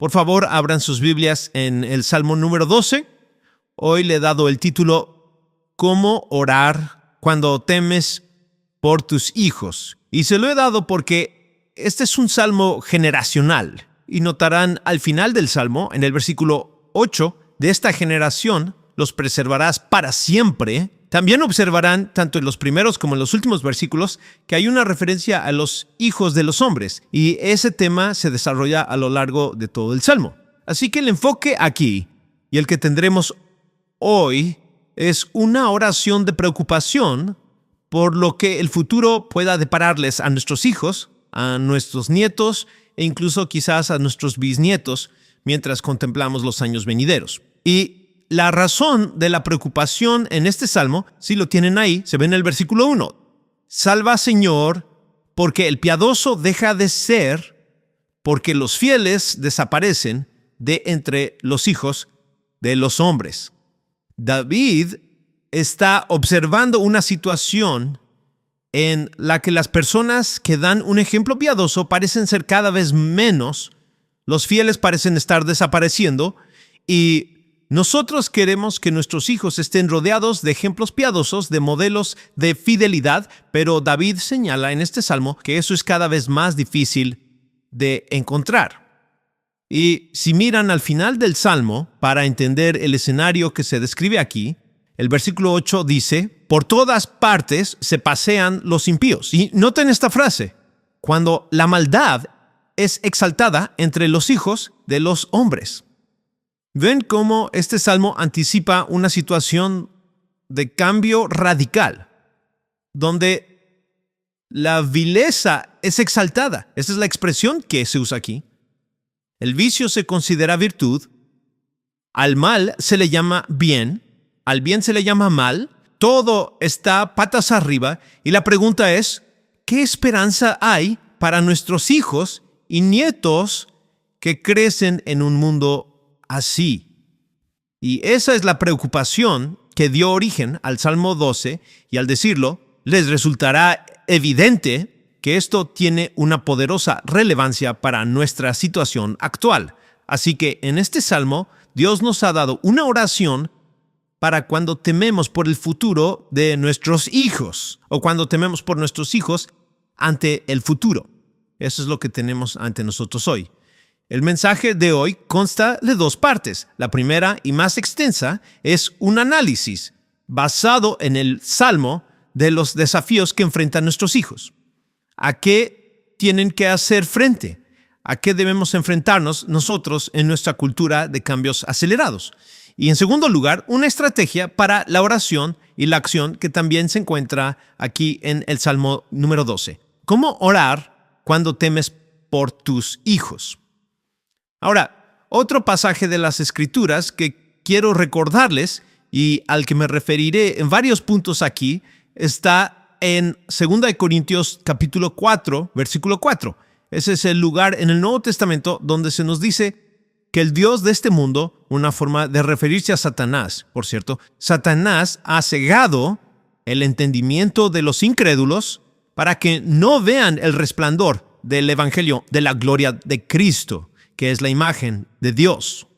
Por favor, abran sus Biblias en el Salmo número 12. Hoy le he dado el título ¿Cómo orar cuando temes por tus hijos? Y se lo he dado porque este es un salmo generacional. Y notarán al final del salmo, en el versículo 8, de esta generación los preservarás para siempre. También observarán, tanto en los primeros como en los últimos versículos, que hay una referencia a los hijos de los hombres. Y ese tema se desarrolla a lo largo de todo el salmo. Así que el enfoque aquí, y el que tendremos hoy, es una oración de preocupación por lo que el futuro pueda depararles a nuestros hijos, a nuestros nietos e incluso quizás a nuestros bisnietos mientras contemplamos los años venideros. Y la razón de la preocupación en este salmo, si lo tienen ahí, se ve en el versículo 1. Salva, Señor, porque el piadoso deja de ser, porque los fieles desaparecen de entre los hijos de los hombres. David está observando una situación en la que las personas que dan un ejemplo piadoso parecen ser cada vez menos, los fieles parecen estar desapareciendo, y nosotros queremos que nuestros hijos estén rodeados de ejemplos piadosos, de modelos de fidelidad, pero David señala en este salmo que eso es cada vez más difícil de encontrar. Y si miran al final del salmo, para entender el escenario que se describe aquí, el versículo 8 dice: por todas partes se pasean los impíos. Y noten esta frase: cuando la maldad es exaltada entre los hijos de los hombres. ¿Ven cómo este salmo anticipa una situación de cambio radical, donde la vileza es exaltada? Esa es la expresión que se usa aquí. El vicio se considera virtud, al mal se le llama bien, al bien se le llama mal, todo está patas arriba, y la pregunta es, ¿qué esperanza hay para nuestros hijos y nietos que crecen en un mundo así? Y esa es la preocupación que dio origen al Salmo 12, y al decirlo, les resultará evidente que esto tiene una poderosa relevancia para nuestra situación actual. Así que en este Salmo, Dios nos ha dado una oración para cuando tememos por el futuro de nuestros hijos, o cuando tememos por nuestros hijos ante el futuro. Eso es lo que tenemos ante nosotros hoy. El mensaje de hoy consta de dos partes. La primera y más extensa es un análisis basado en el Salmo de los desafíos que enfrentan nuestros hijos. ¿A qué tienen que hacer frente? ¿A qué debemos enfrentarnos nosotros en nuestra cultura de cambios acelerados? Y en segundo lugar, una estrategia para la oración y la acción que también se encuentra aquí en el Salmo número 12. ¿Cómo orar cuando temes por tus hijos? Ahora, otro pasaje de las Escrituras que quiero recordarles y al que me referiré en varios puntos aquí está en 2 Corintios capítulo 4, versículo 4. Ese es el lugar en el Nuevo Testamento donde se nos dice que el Dios de este mundo, una forma de referirse a Satanás, por cierto, Satanás ha cegado el entendimiento de los incrédulos para que no vean el resplandor del Evangelio de la gloria de Cristo, que es la imagen de Dios.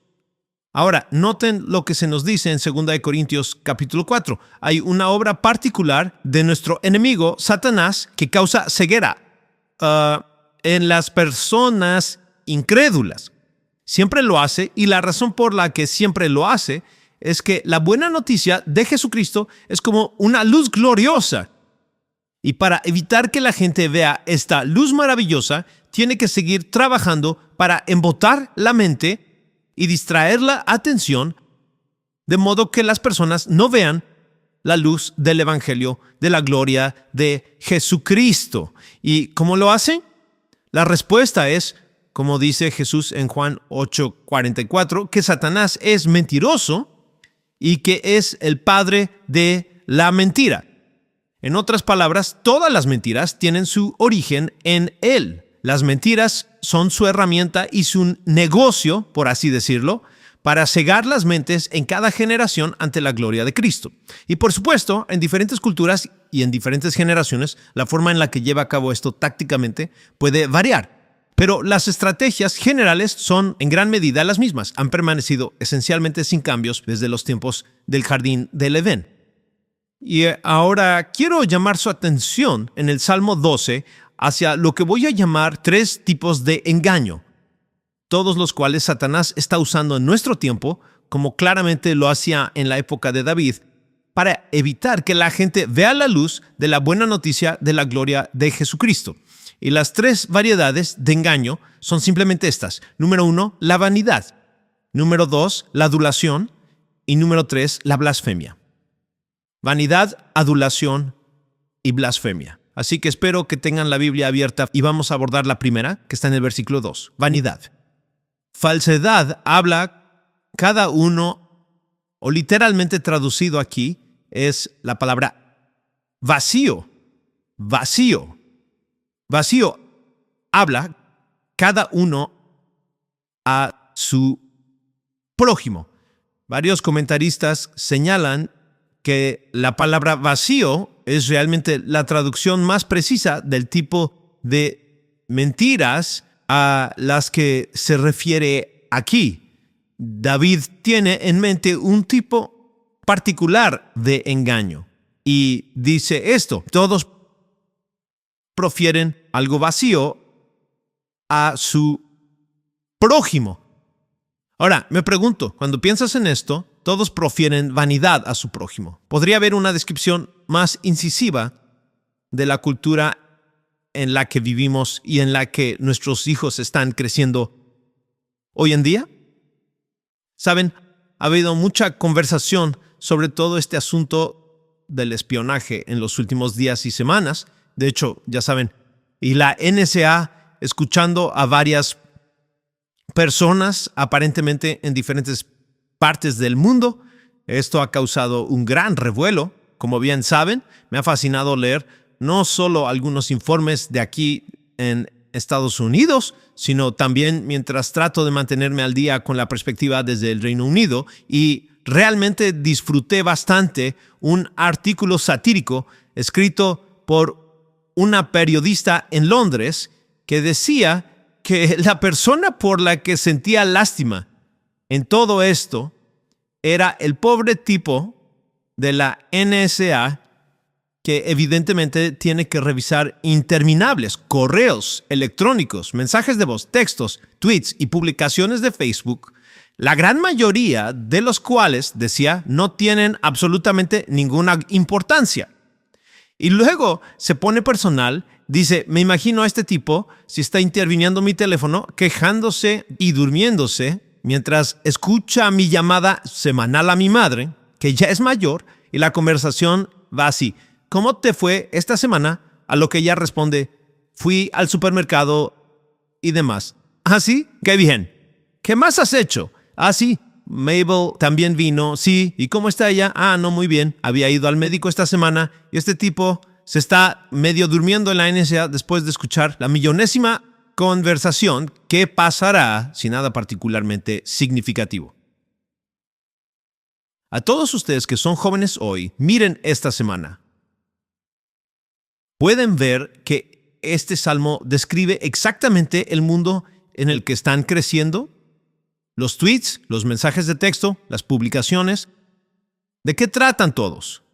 Ahora, noten lo que se nos dice en 2 Corintios capítulo 4. Hay una obra particular de nuestro enemigo, Satanás, que causa ceguera en las personas incrédulas. Siempre lo hace, y la razón por la que siempre lo hace es que la buena noticia de Jesucristo es como una luz gloriosa. Y para evitar que la gente vea esta luz maravillosa, tiene que seguir trabajando para embotar la mente y distraer la atención, de modo que las personas no vean la luz del Evangelio de la gloria de Jesucristo. ¿Y cómo lo hace? La respuesta es, como dice Jesús en Juan 8:44, que Satanás es mentiroso y que es el padre de la mentira. En otras palabras, todas las mentiras tienen su origen en él. Las mentiras son su herramienta y su negocio, por así decirlo, para cegar las mentes en cada generación ante la gloria de Cristo. Y por supuesto, en diferentes culturas y en diferentes generaciones, la forma en la que lleva a cabo esto tácticamente puede variar. Pero las estrategias generales son en gran medida las mismas. Han permanecido esencialmente sin cambios desde los tiempos del jardín del Edén. Y ahora quiero llamar su atención en el Salmo 12 hacia lo que voy a llamar 3 tipos de engaño, todos los cuales Satanás está usando en nuestro tiempo, como claramente lo hacía en la época de David, para evitar que la gente vea la luz de la buena noticia de la gloria de Jesucristo. Y las 3 variedades de engaño son simplemente estas. Número 1, la vanidad. Número 2, la adulación. Y número 3, la blasfemia. Vanidad, adulación y blasfemia. Así que espero que tengan la Biblia abierta y vamos a abordar la primera, que está en el versículo 2. Vanidad. Falsedad habla cada uno, o literalmente traducido aquí, es la palabra vacío. Vacío. Vacío habla cada uno a su prójimo. Varios comentaristas señalan que la palabra vacío es realmente la traducción más precisa del tipo de mentiras a las que se refiere aquí. David tiene en mente un tipo particular de engaño y dice esto: todos profieren algo vacío a su prójimo. Ahora, me pregunto, cuando piensas en esto, todos profieren vanidad a su prójimo. ¿Podría haber una descripción más incisiva de la cultura en la que vivimos y en la que nuestros hijos están creciendo hoy en día? Saben, ha habido mucha conversación sobre todo este asunto del espionaje en los últimos días y semanas. De hecho, ya saben, y la NSA escuchando a varias personas aparentemente en diferentes partes del mundo. Esto ha causado un gran revuelo. Como bien saben, me ha fascinado leer no solo algunos informes de aquí en Estados Unidos, sino también mientras trato de mantenerme al día con la perspectiva desde el Reino Unido, y realmente disfruté bastante un artículo satírico escrito por una periodista en Londres que decía que la persona por la que sentía lástima en todo esto era el pobre tipo de la NSA, que evidentemente tiene que revisar interminables correos electrónicos, mensajes de voz, textos, tweets y publicaciones de Facebook, la gran mayoría de los cuales, decía, no tienen absolutamente ninguna importancia. Y luego se pone personal, dice: me imagino a este tipo si está interviniendo mi teléfono, quejándose y durmiéndose, mientras escucha mi llamada semanal a mi madre, que ya es mayor, y la conversación va así: ¿cómo te fue esta semana? A lo que ella responde: fui al supermercado y demás. ¿Ah, sí? ¡Qué bien! ¿Qué más has hecho? Ah, sí, Mabel también vino. Sí, ¿y cómo está ella? Ah, no, muy bien. Había ido al médico esta semana y este tipo se está medio durmiendo en la NSA después de escuchar la millonésima conversación que pasará sin nada particularmente significativo. A todos ustedes que son jóvenes hoy, miren esta semana. Pueden ver que este salmo describe exactamente el mundo en el que están creciendo. Los tweets, los mensajes de texto, las publicaciones. ¿De qué tratan todos?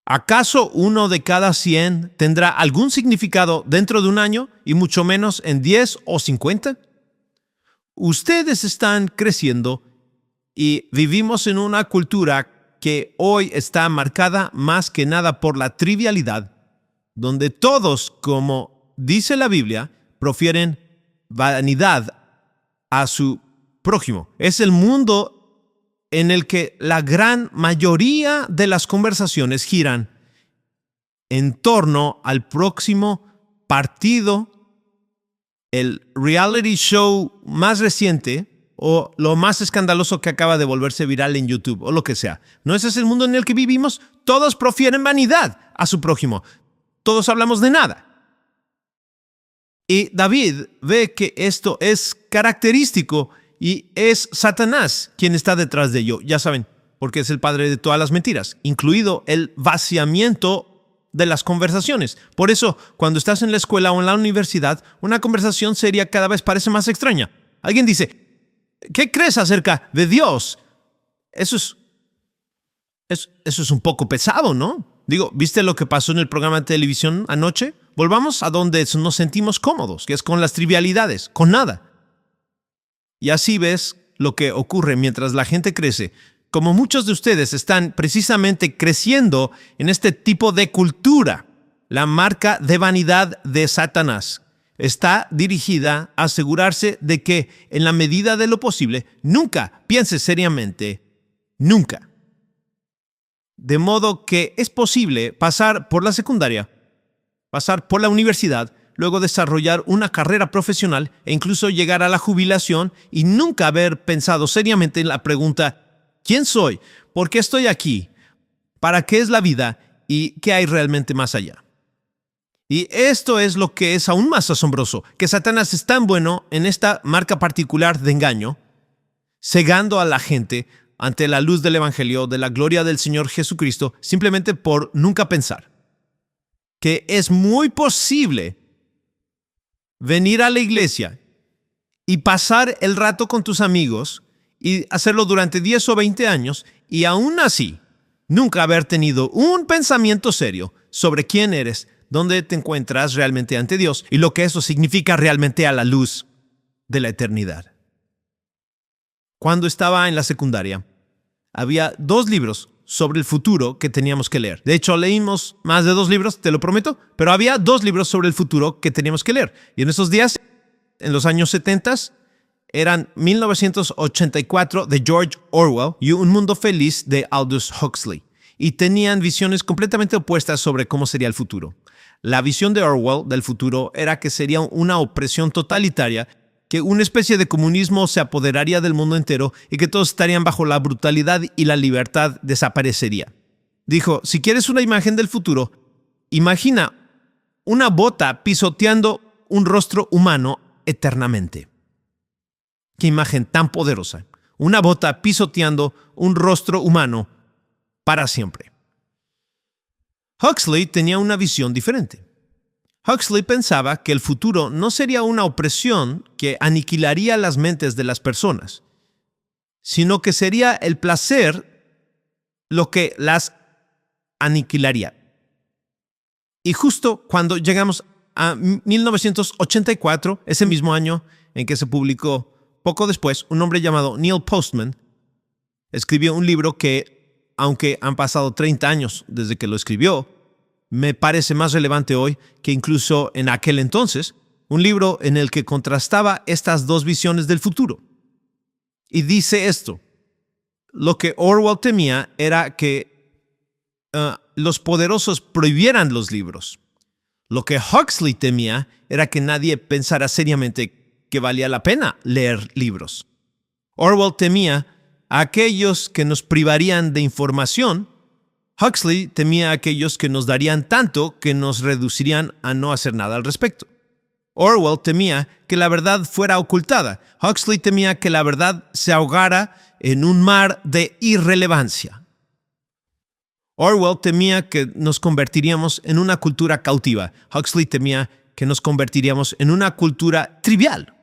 ¿Acaso 1 de cada 100 tendrá algún significado dentro de un año y mucho menos en 10 o 50? Ustedes están creciendo y vivimos en una cultura que hoy está marcada más que nada por la trivialidad, donde todos, como dice la Biblia, profieren vanidad a su prójimo. Es el mundo en el que la gran mayoría de las conversaciones giran en torno al próximo partido, el reality show más reciente o lo más escandaloso que acaba de volverse viral en YouTube o lo que sea. ¿No ese es el mundo en el que vivimos? Todos profieren vanidad a su prójimo. Todos hablamos de nada. Y David ve que esto es característico y es Satanás quien está detrás de ello. Ya saben, porque es el padre de todas las mentiras, incluido el vaciamiento de las conversaciones. Por eso, cuando estás en la escuela o en la universidad, una conversación seria cada vez parece más extraña. Alguien dice, ¿qué crees acerca de Dios? Eso es un poco pesado, ¿no? Digo, ¿viste lo que pasó en el programa de televisión anoche? Volvamos a donde nos sentimos cómodos, que es con las trivialidades, con nada. Y así ves lo que ocurre mientras la gente crece. Como muchos de ustedes están precisamente creciendo en este tipo de cultura, la marca de vanidad de Satanás está dirigida a asegurarse de que, en la medida de lo posible, nunca pienses seriamente, nunca. De modo que es posible pasar por la secundaria, pasar por la universidad, luego desarrollar una carrera profesional e incluso llegar a la jubilación y nunca haber pensado seriamente en la pregunta: ¿quién soy? ¿Por qué estoy aquí? ¿Para qué es la vida? ¿Y qué hay realmente más allá? Y esto es lo que es aún más asombroso, que Satanás es tan bueno en esta marca particular de engaño, cegando a la gente ante la luz del Evangelio, de la gloria del Señor Jesucristo, simplemente por nunca pensar que es muy posible venir a la iglesia y pasar el rato con tus amigos y hacerlo durante 10 o 20 años y aún así nunca haber tenido un pensamiento serio sobre quién eres, dónde te encuentras realmente ante Dios y lo que eso significa realmente a la luz de la eternidad. Cuando estaba en la secundaria, había 2 libros sobre el futuro que teníamos que leer. De hecho, leímos más de 2 libros, te lo prometo, pero había 2 libros sobre el futuro que teníamos que leer. Y en esos días, en los años 70, eran 1984 de George Orwell y Un Mundo Feliz de Aldous Huxley. Y tenían visiones completamente opuestas sobre cómo sería el futuro. La visión de Orwell del futuro era que sería una opresión totalitaria, que una especie de comunismo se apoderaría del mundo entero y que todos estarían bajo la brutalidad y la libertad desaparecería. Dijo, si quieres una imagen del futuro, imagina una bota pisoteando un rostro humano eternamente. Qué imagen tan poderosa. Una bota pisoteando un rostro humano para siempre. Huxley tenía una visión diferente. Huxley pensaba que el futuro no sería una opresión que aniquilaría las mentes de las personas, sino que sería el placer lo que las aniquilaría. Y justo cuando llegamos a 1984, ese mismo año en que se publicó, poco después, un hombre llamado Neil Postman escribió un libro que, aunque han pasado 30 años desde que lo escribió, me parece más relevante hoy que incluso en aquel entonces, un libro en el que contrastaba estas 2 visiones del futuro. Y dice esto: lo que Orwell temía era que los poderosos prohibieran los libros. Lo que Huxley temía era que nadie pensara seriamente que valía la pena leer libros. Orwell temía a aquellos que nos privarían de información. Huxley temía a aquellos que nos darían tanto que nos reducirían a no hacer nada al respecto. Orwell temía que la verdad fuera ocultada. Huxley temía que la verdad se ahogara en un mar de irrelevancia. Orwell temía que nos convertiríamos en una cultura cautiva. Huxley temía que nos convertiríamos en una cultura trivial.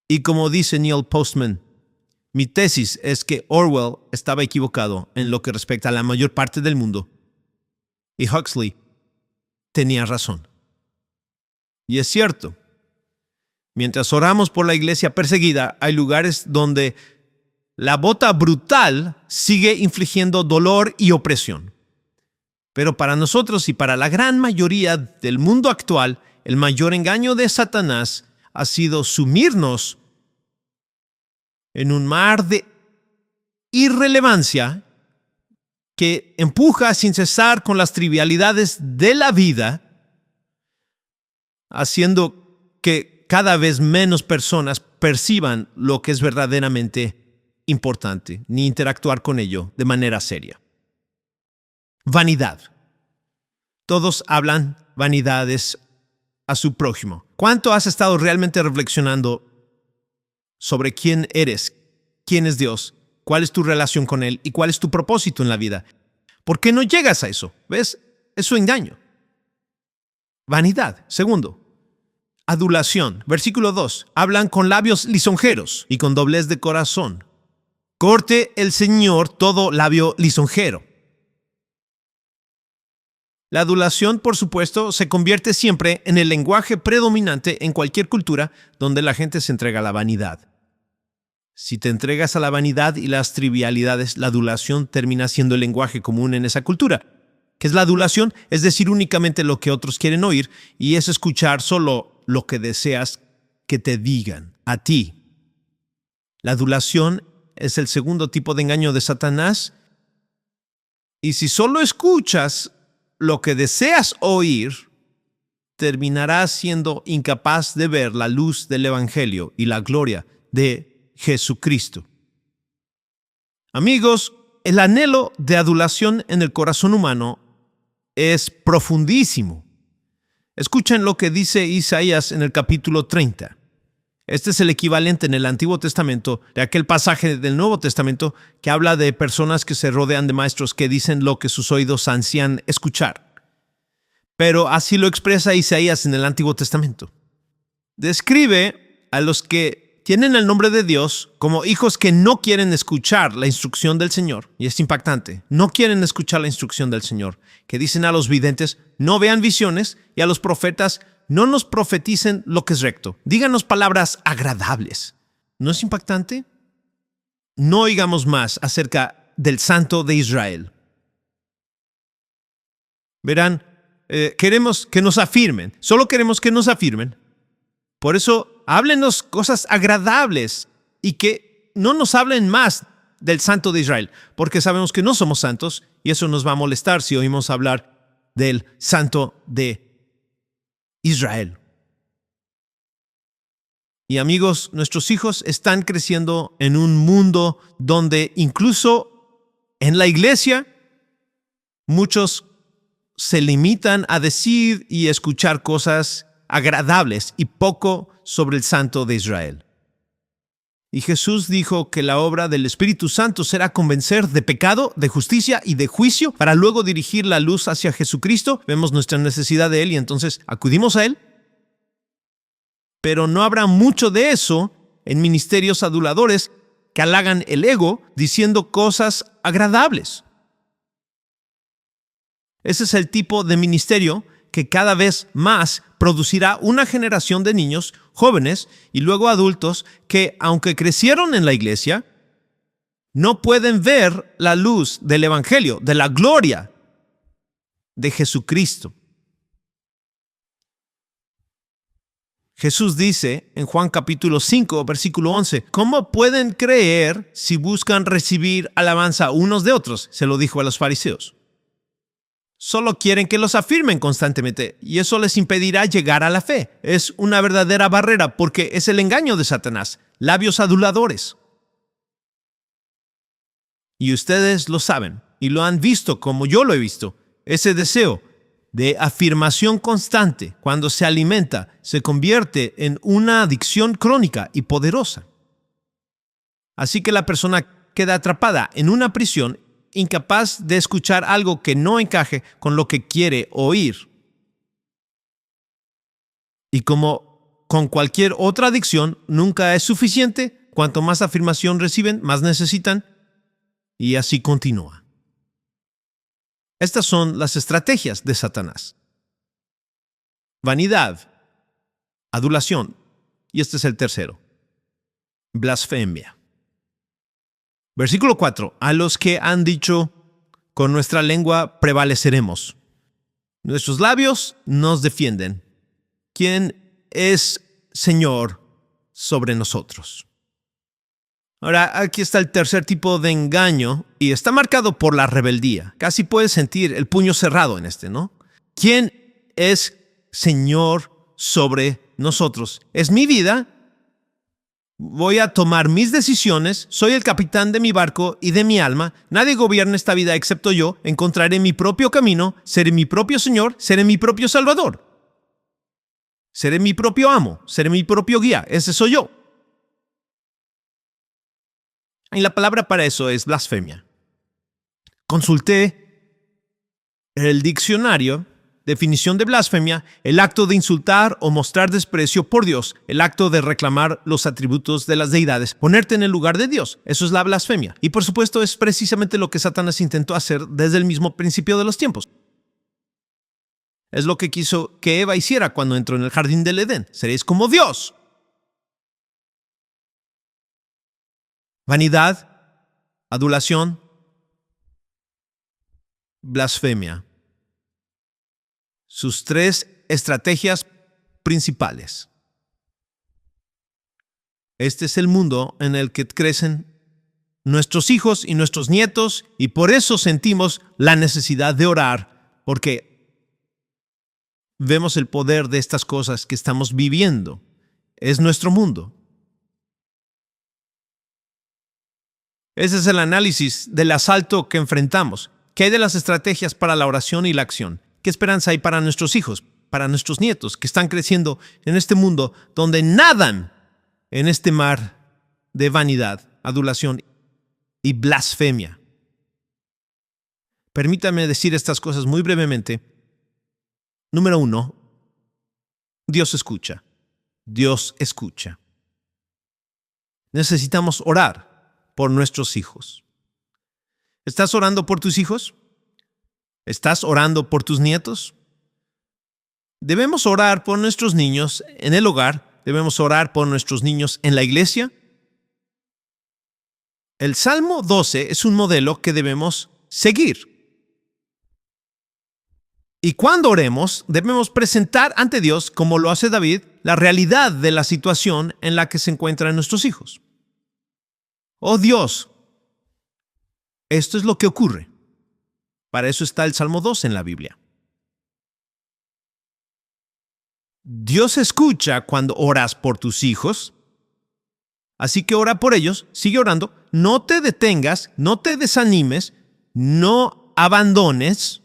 Y como dice Neil Postman, mi tesis es que Orwell estaba equivocado en lo que respecta a la mayor parte del mundo y Huxley tenía razón. Y es cierto, mientras oramos por la iglesia perseguida, hay lugares donde la bota brutal sigue infligiendo dolor y opresión. Pero para nosotros y para la gran mayoría del mundo actual, el mayor engaño de Satanás ha sido sumirnos en un mar de irrelevancia que empuja sin cesar con las trivialidades de la vida, haciendo que cada vez menos personas perciban lo que es verdaderamente importante, ni interactuar con ello de manera seria. Vanidad. Todos hablan vanidades a su prójimo. ¿Cuánto has estado realmente reflexionando sobre quién eres, quién es Dios, cuál es tu relación con Él y cuál es tu propósito en la vida? ¿Por qué no llegas a eso? ¿Ves? es su engaño. Vanidad. Segundo, adulación. Versículo 2. Hablan con labios lisonjeros y con doblez de corazón. Corte el Señor todo labio lisonjero. La adulación, por supuesto, se convierte siempre en el lenguaje predominante en cualquier cultura donde la gente se entrega a la vanidad. Si te entregas a la vanidad y las trivialidades, la adulación termina siendo el lenguaje común en esa cultura. ¿Qué es la adulación? Es decir únicamente lo que otros quieren oír, y es escuchar solo lo que deseas que te digan a ti. La adulación es el segundo tipo de engaño de Satanás, y si solo escuchas lo que deseas oír, terminarás siendo incapaz de ver la luz del Evangelio y la gloria de Jesucristo. Amigos, el anhelo de adulación en el corazón humano es profundísimo. Escuchen lo que dice Isaías en el capítulo 30. Este es el equivalente en el Antiguo Testamento de aquel pasaje del Nuevo Testamento que habla de personas que se rodean de maestros que dicen lo que sus oídos ansían escuchar. Pero así lo expresa Isaías en el Antiguo Testamento. Describe a los que tienen el nombre de Dios como hijos que no quieren escuchar la instrucción del Señor. Y es impactante. No quieren escuchar la instrucción del Señor. Que dicen a los videntes, no vean visiones, y a los profetas, no nos profeticen lo que es recto. Díganos palabras agradables. ¿No es impactante? No oigamos más acerca del Santo de Israel. Verán, queremos que nos afirmen. Solo queremos que nos afirmen. Por eso, háblenos cosas agradables y que no nos hablen más del Santo de Israel, porque sabemos que no somos santos y eso nos va a molestar si oímos hablar del Santo de Israel. Y amigos, nuestros hijos están creciendo en un mundo donde incluso en la iglesia muchos se limitan a decir y escuchar cosas agradables y poco sobre el Santo de Israel. Y Jesús dijo que la obra del Espíritu Santo será convencer de pecado, de justicia y de juicio para luego dirigir la luz hacia Jesucristo. Vemos nuestra necesidad de Él y entonces acudimos a Él. Pero no habrá mucho de eso en ministerios aduladores que halagan el ego diciendo cosas agradables. Ese es el tipo de ministerio que cada vez más producirá una generación de niños, jóvenes y luego adultos que, aunque crecieron en la iglesia, no pueden ver la luz del Evangelio, de la gloria de Jesucristo. Jesús dice en Juan capítulo 5, versículo 11, ¿cómo pueden creer si buscan recibir alabanza unos de otros? Se lo dijo a los fariseos. Solo quieren que los afirmen constantemente y eso les impedirá llegar a la fe. Es una verdadera barrera porque es el engaño de Satanás, labios aduladores. Y ustedes lo saben y lo han visto como yo lo he visto. Ese deseo de afirmación constante, cuando se alimenta, se convierte en una adicción crónica y poderosa. Así que la persona queda atrapada en una prisión incapaz de escuchar algo que no encaje con lo que quiere oír. Y como con cualquier otra adicción, nunca es suficiente. Cuanto más afirmación reciben, más necesitan. Y así continúa. Estas son las estrategias de Satanás. Vanidad, adulación, y este es el tercero. Blasfemia. Versículo 4. A los que han dicho, con nuestra lengua prevaleceremos. Nuestros labios nos defienden. ¿Quién es Señor sobre nosotros? Ahora, aquí está el tercer tipo de engaño y está marcado por la rebeldía. Casi puedes sentir el puño cerrado en este, ¿no? ¿Quién es Señor sobre nosotros? ¿Es mi vida? Voy a tomar mis decisiones, soy el capitán de mi barco y de mi alma, nadie gobierna esta vida excepto yo, encontraré mi propio camino, seré mi propio Señor, seré mi propio Salvador. Seré mi propio amo, seré mi propio guía, ese soy yo. Y la palabra para eso es blasfemia. Consulté El diccionario, definición de blasfemia, el acto de insultar o mostrar desprecio por Dios, el acto de reclamar los atributos de las deidades, ponerte en el lugar de Dios. Eso es la blasfemia. Y por supuesto es precisamente lo que Satanás intentó hacer desde el mismo principio de los tiempos. Es lo que quiso que Eva hiciera cuando entró en el jardín del Edén. Seréis como Dios. Vanidad, adulación, blasfemia. Sus tres estrategias principales. Este es el mundo en el que crecen nuestros hijos y nuestros nietos, y por eso sentimos la necesidad de orar, porque vemos el poder de estas cosas que estamos viviendo. Es nuestro mundo. Ese es el análisis del asalto que enfrentamos. ¿Qué hay de las estrategias para la oración y la acción? ¿Qué esperanza hay para nuestros hijos, para nuestros nietos, que están creciendo en este mundo donde nadan en este mar de vanidad, adulación y blasfemia? Permítame decir estas cosas muy brevemente. Número 1, Dios escucha. Dios escucha. Necesitamos orar por nuestros hijos. ¿Estás orando por tus hijos? ¿Estás orando por tus nietos? Debemos orar por nuestros niños en el hogar. Debemos orar por nuestros niños en la iglesia. El Salmo 12 es un modelo que debemos seguir. Y cuando oremos, debemos presentar ante Dios, como lo hace David, la realidad de la situación en la que se encuentran nuestros hijos. Oh Dios, esto es lo que ocurre. Para eso está el Salmo 2 en la Biblia. Dios escucha cuando oras por tus hijos, así que ora por ellos, sigue orando, no te detengas, no te desanimes, no abandones,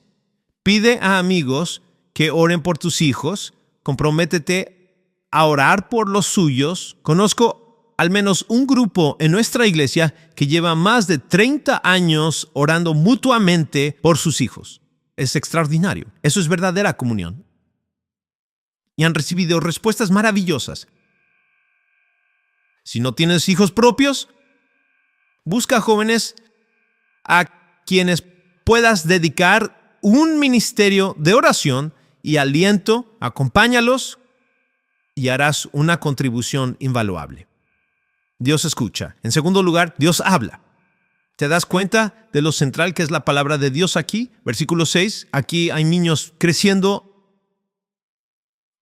pide a amigos que oren por tus hijos, comprométete a orar por los suyos. Conozco al menos un grupo en nuestra iglesia que lleva más de 30 años orando mutuamente por sus hijos. Es extraordinario. Eso es verdadera comunión. Y han recibido respuestas maravillosas. Si no tienes hijos propios, busca jóvenes a quienes puedas dedicar un ministerio de oración y aliento, acompáñalos y harás una contribución invaluable. Dios escucha. En segundo lugar, Dios habla. ¿Te das cuenta de lo central que es la palabra de Dios aquí? Versículo 6, aquí hay niños creciendo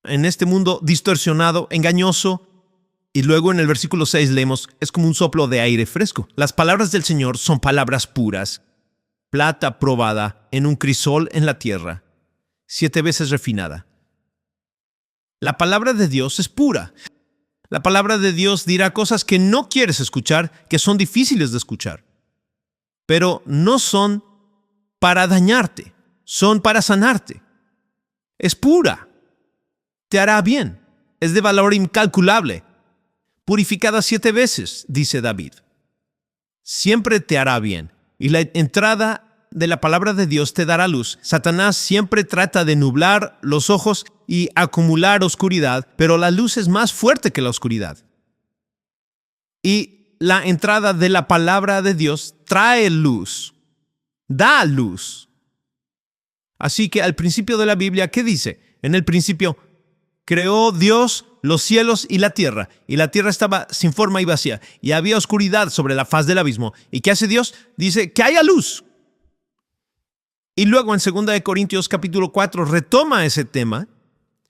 en este mundo distorsionado, engañoso. Y luego en el versículo 6 leemos, es como un soplo de aire fresco. Las palabras del Señor son palabras puras, plata probada en un crisol en la tierra, 7 veces refinada. La palabra de Dios es pura. La palabra de Dios dirá cosas que no quieres escuchar, que son difíciles de escuchar. Pero no son para dañarte, son para sanarte. Es pura. Te hará bien. Es de valor incalculable. Purificada 7 veces, dice David. Siempre te hará bien. Y la entrada de la palabra de Dios te dará luz. Satanás siempre trata de nublar los ojos y acumular oscuridad, pero la luz es más fuerte que la oscuridad. Y la entrada de la palabra de Dios trae luz, da luz. Así que al principio de la Biblia, ¿qué dice? En el principio, creó Dios los cielos y la tierra estaba sin forma y vacía, y había oscuridad sobre la faz del abismo. ¿Y qué hace Dios? Dice que haya luz. Y luego en 2 Corintios capítulo 4 retoma ese tema.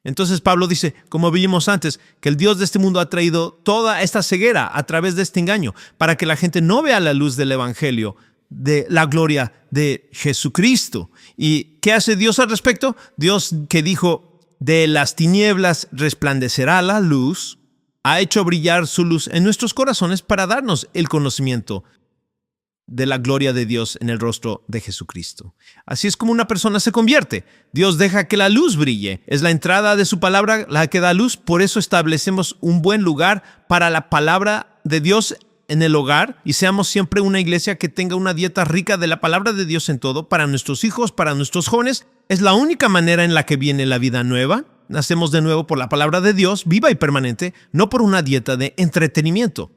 Entonces Pablo dice, como vimos antes, que el Dios de este mundo ha traído toda esta ceguera a través de este engaño, para que la gente no vea la luz del evangelio, de la gloria de Jesucristo. ¿Y qué hace Dios al respecto? Dios, que dijo, de las tinieblas resplandecerá la luz, ha hecho brillar su luz en nuestros corazones para darnos el conocimiento de la gloria de Dios en el rostro de Jesucristo. Así es como una persona se convierte. Dios deja que la luz brille. Es la entrada de su palabra la que da luz. Por eso establecemos un buen lugar para la palabra de Dios en el hogar y seamos siempre una iglesia que tenga una dieta rica de la palabra de Dios en todo, para nuestros hijos, para nuestros jóvenes. Es la única manera en la que viene la vida nueva. Nacemos de nuevo por la palabra de Dios, viva y permanente, no por una dieta de entretenimiento.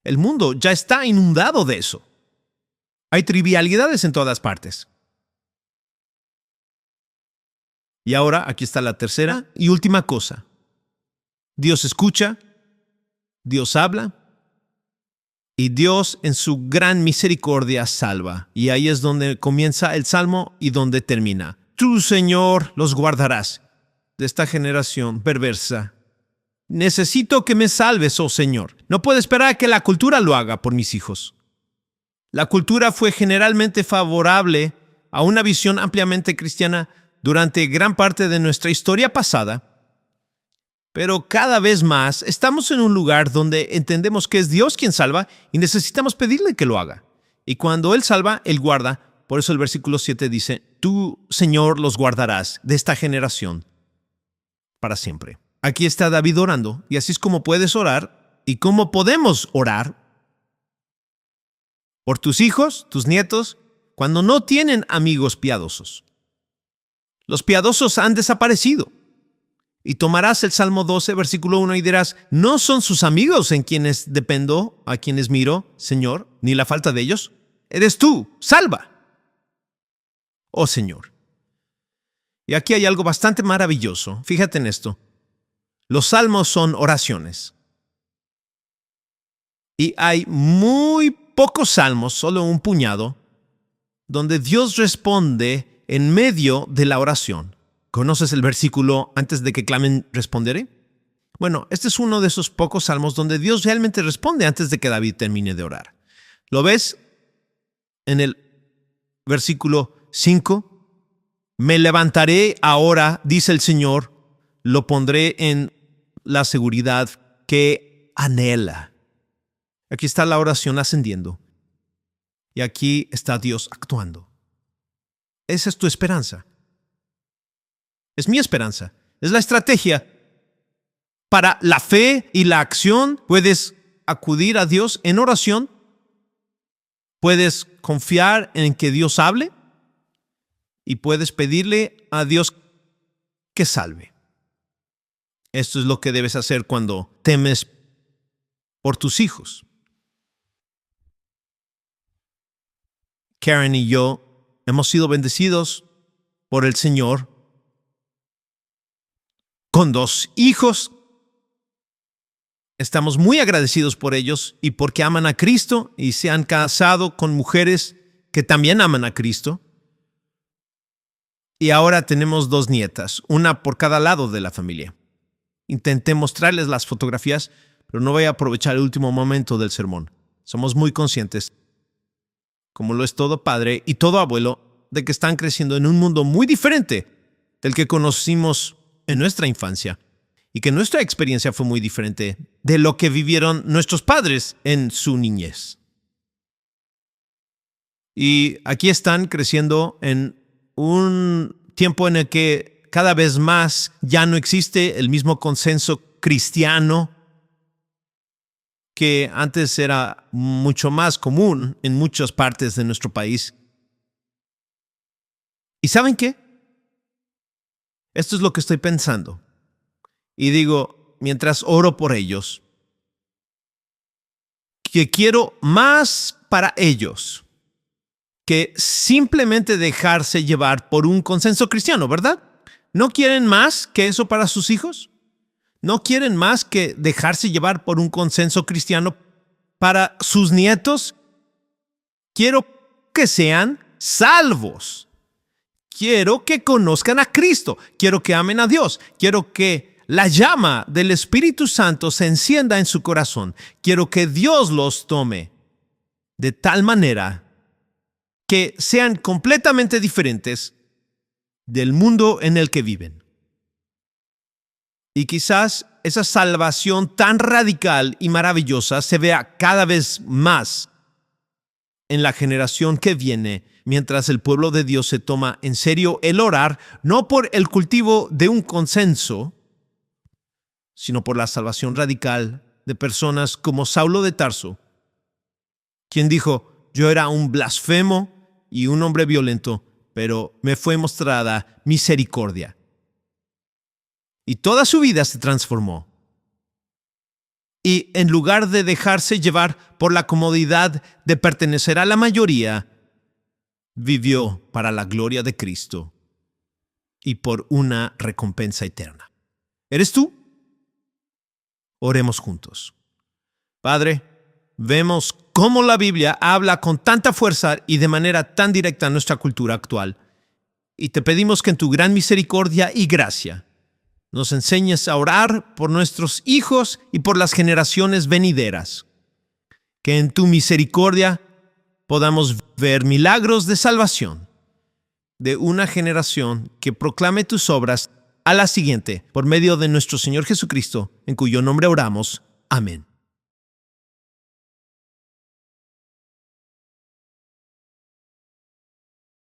El mundo ya está inundado de eso. Hay trivialidades en todas partes. Y ahora, aquí está la tercera y última cosa. Dios escucha, Dios habla, y Dios en su gran misericordia salva. Y ahí es donde comienza el Salmo y donde termina. Tú, Señor, los guardarás de esta generación perversa. Necesito que me salves, oh Señor. No puedo esperar a que la cultura lo haga por mis hijos. La cultura fue generalmente favorable a una visión ampliamente cristiana durante gran parte de nuestra historia pasada, pero cada vez más estamos en un lugar donde entendemos que es Dios quien salva y necesitamos pedirle que lo haga. Y cuando Él salva, Él guarda. Por eso el versículo 7 dice, tú, Señor, los guardarás de esta generación para siempre. Aquí está David orando, y así es como puedes orar y cómo podemos orar por tus hijos, tus nietos, cuando no tienen amigos piadosos. Los piadosos han desaparecido. Y tomarás el Salmo 12, versículo 1, y dirás, ¿no son sus amigos en quienes dependo, a quienes miro, Señor, ni la falta de ellos? Eres tú, salva, oh Señor. Y aquí hay algo bastante maravilloso. Fíjate en esto. Los salmos son oraciones. Y hay muy pocos salmos, solo un puñado, donde Dios responde en medio de la oración. ¿Conoces el versículo antes de que clamen responderé? Bueno, este es uno de esos pocos salmos donde Dios realmente responde antes de que David termine de orar. ¿Lo ves? En el versículo 5. Me levantaré ahora, dice el Señor, lo pondré en la seguridad que anhela. Aquí está la oración ascendiendo. Y aquí está Dios actuando. Esa es tu esperanza. Es mi esperanza. Es la estrategia. Para la fe y la acción, puedes acudir a Dios en oración. Puedes confiar en que Dios hable. Y puedes pedirle a Dios que salve. Esto es lo que debes hacer cuando temes por tus hijos. Karen y yo hemos sido bendecidos por el Señor con 2 hijos. Estamos muy agradecidos por ellos y porque aman a Cristo y se han casado con mujeres que también aman a Cristo. Y ahora tenemos 2 nietas, una por cada lado de la familia. Intenté mostrarles las fotografías, pero no voy a aprovechar el último momento del sermón. Somos muy conscientes, como lo es todo padre y todo abuelo, de que están creciendo en un mundo muy diferente del que conocimos en nuestra infancia y que nuestra experiencia fue muy diferente de lo que vivieron nuestros padres en su niñez. Y aquí están creciendo en un tiempo en el que cada vez más ya no existe el mismo consenso cristiano que antes era mucho más común en muchas partes de nuestro país. ¿Y saben qué? Esto es lo que estoy pensando. Y digo, mientras oro por ellos, que quiero más para ellos que simplemente dejarse llevar por un consenso cristiano, ¿verdad? ¿No quieren más que eso para sus hijos? ¿No quieren más que dejarse llevar por un consenso cristiano para sus nietos? Quiero que sean salvos. Quiero que conozcan a Cristo. Quiero que amen a Dios. Quiero que la llama del Espíritu Santo se encienda en su corazón. Quiero que Dios los tome de tal manera que sean completamente diferentes del mundo en el que viven. Y quizás esa salvación tan radical y maravillosa se vea cada vez más en la generación que viene, mientras el pueblo de Dios se toma en serio el orar, no por el cultivo de un consenso, sino por la salvación radical de personas como Saulo de Tarso, quien dijo: yo era un blasfemo y un hombre violento, pero me fue mostrada misericordia. Y toda su vida se transformó. Y en lugar de dejarse llevar por la comodidad de pertenecer a la mayoría, vivió para la gloria de Cristo y por una recompensa eterna. ¿Eres tú? Oremos juntos. Padre, vemos cómo la Biblia habla con tanta fuerza y de manera tan directa a nuestra cultura actual. Y te pedimos que en tu gran misericordia y gracia nos enseñes a orar por nuestros hijos y por las generaciones venideras. Que en tu misericordia podamos ver milagros de salvación de una generación que proclame tus obras a la siguiente, por medio de nuestro Señor Jesucristo, en cuyo nombre oramos. Amén.